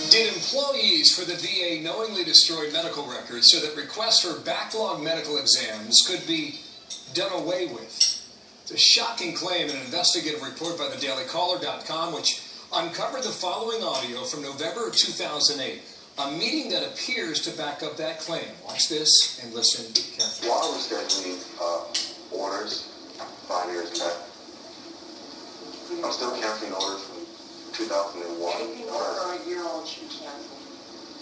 Did employees for the VA knowingly destroy medical records so that requests for backlog medical exams could be done away with? It's a shocking claim in an investigative report by the dailycaller.com, which uncovered the following audio from November of 2008, a meeting that appears to back up that claim. Watch this and listen carefully. While we're scheduling orders 5 years back, I'm still canceling orders from 2001. Anything over a year old should be canceled.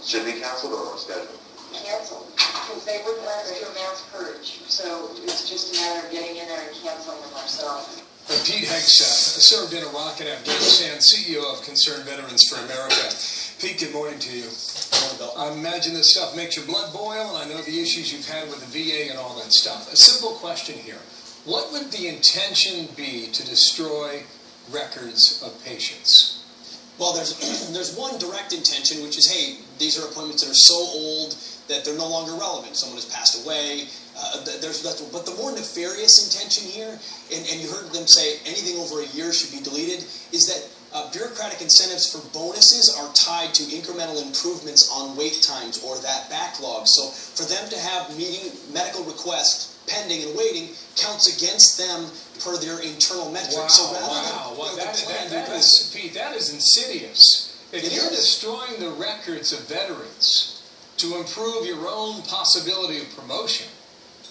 Should be canceled or scheduled? Canceled, because they wouldn't let us do a mass purge. So it's just a matter of getting in there and canceling them ourselves. Pete Hegseth served in Iraq and Afghanistan, CEO of Concerned Veterans for America. Pete, good morning to you. I imagine this stuff makes your blood boil, and I know the issues you've had with the VA and all that stuff. A simple question here. What would the intention be to destroy records of patients? Well, there's one direct intention, which is, hey, these are appointments that are so old that they're no longer relevant. Someone has passed away. But the more nefarious intention here, and you heard them say anything over a year should be deleted, is that bureaucratic incentives for bonuses are tied to incremental improvements on wait times or that backlog. So for them to have medical requests pending and waiting counts against them per their internal metrics. Pete, that is insidious. If you're destroying the records of veterans to improve your own possibility of promotion,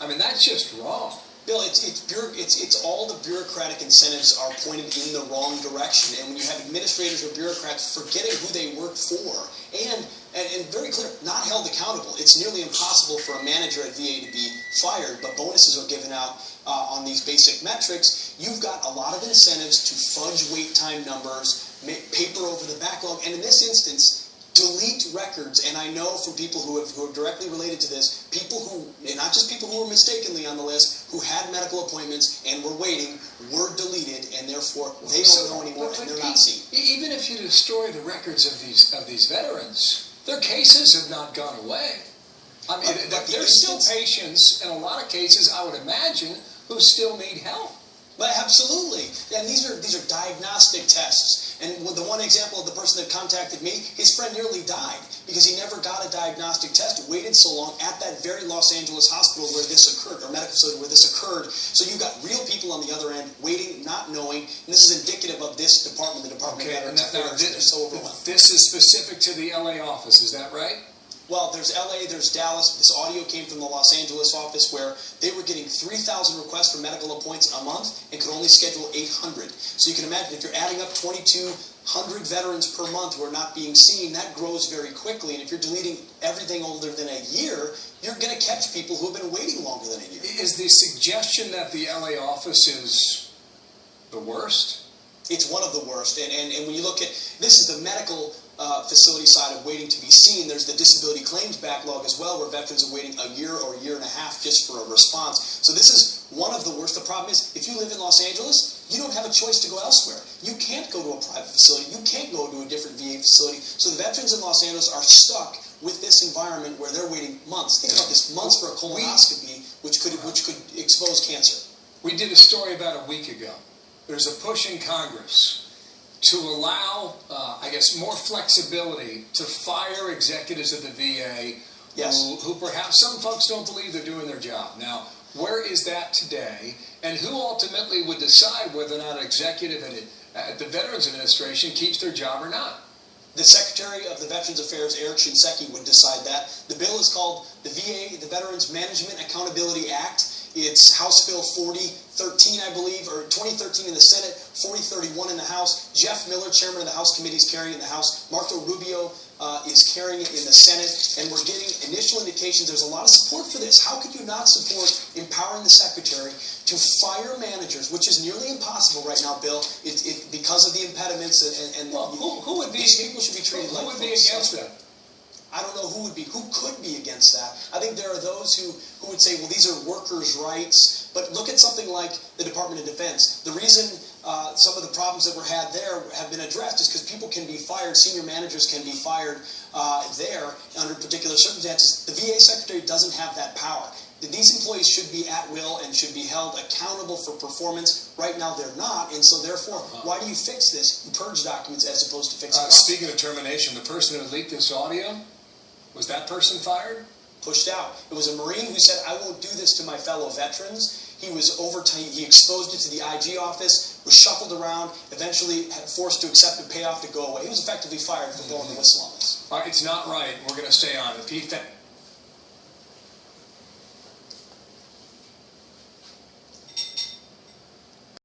I mean, that's just wrong. Bill, it's all the bureaucratic incentives are pointed in the wrong direction, and when you have administrators or bureaucrats forgetting who they work for, and very clear, not held accountable. It's nearly impossible for a manager at VA to be fired, but bonuses are given out on these basic metrics. You've got a lot of incentives to fudge wait time numbers, make paper over the backlog, and in this instance, delete records. And I know for people who are directly related to this, people who, and not just people who were mistakenly on the list, who had medical appointments and were waiting, were deleted, and therefore they don't know anymore, and they're not seen. Even if you destroy the records of these veterans, their cases have not gone away. I mean, there's still patients, in a lot of cases, I would imagine, who still need help. But absolutely, and these are diagnostic tests. And with the one example of the person that contacted me, his friend nearly died because he never got a diagnostic test, waited so long at that very Los Angeles hospital where this occurred, or medical facility where this occurred. So you've got real people on the other end waiting, not knowing, and this is indicative of this department, the Department of Veterans Affairs. They're so overwhelmed. This is specific to the LA office, is that right? Well, there's LA, there's Dallas. This audio came from the Los Angeles office where they were getting 3,000 requests for medical appointments a month and could only schedule 800. So you can imagine if you're adding up 2,200 veterans per month who are not being seen, that grows very quickly. And if you're deleting everything older than a year, you're going to catch people who have been waiting longer than a year. Is the suggestion that the LA office is the worst? It's one of the worst. And when you look at, this is the medical facility side of waiting to be seen. There's the disability claims backlog as well, where veterans are waiting a year or a year and a half just for a response. So this is one of the worst. The problem is, if you live in Los Angeles, you don't have a choice to go elsewhere. You can't go to a private facility. You can't go to a different VA facility. So the veterans in Los Angeles are stuck with this environment where they're waiting months. Think about this, months for a colonoscopy, which could expose cancer. We did a story about a week ago. There's a push in Congress to allow, I guess, more flexibility to fire executives of the VA who perhaps some folks don't believe they're doing their job. Now, where is that today? And who ultimately would decide whether or not an executive at the Veterans Administration keeps their job or not? The Secretary of the Veterans Affairs, Eric Shinseki, would decide that. The bill is called the VA, the Veterans Management Accountability Act. It's House Bill 4013, I believe, or 2013 in the Senate, 4031 in the House. Jeff Miller, chairman of the House Committee, is carrying it in the House. Marco Rubio is carrying it in the Senate. And we're getting initial indications there's a lot of support for this. How could you not support empowering the Secretary to fire managers, which is nearly impossible right now, Bill, because of the impediments and who would be, these people should be treated like who would be against that? I don't know who could be against that. I think there are those who would say, well, these are workers' rights. But look at something like the Department of Defense. The reason some of the problems that were had there have been addressed is because people can be fired, senior managers can be fired there under particular circumstances. The VA Secretary doesn't have that power. that these employees should be at will and should be held accountable for performance. Right now they're not, and so therefore, why do you fix this? You purge documents as opposed to fix it. Speaking of termination, the person who leaked this audio, was that person fired? Pushed out. It was a Marine who said, I won't do this to my fellow veterans. He was he exposed it to the IG office, was shuffled around, eventually forced to accept a payoff to go away. He was effectively fired for blowing the whistle on this. All right, it's not right. We're going to stay on it. Pete,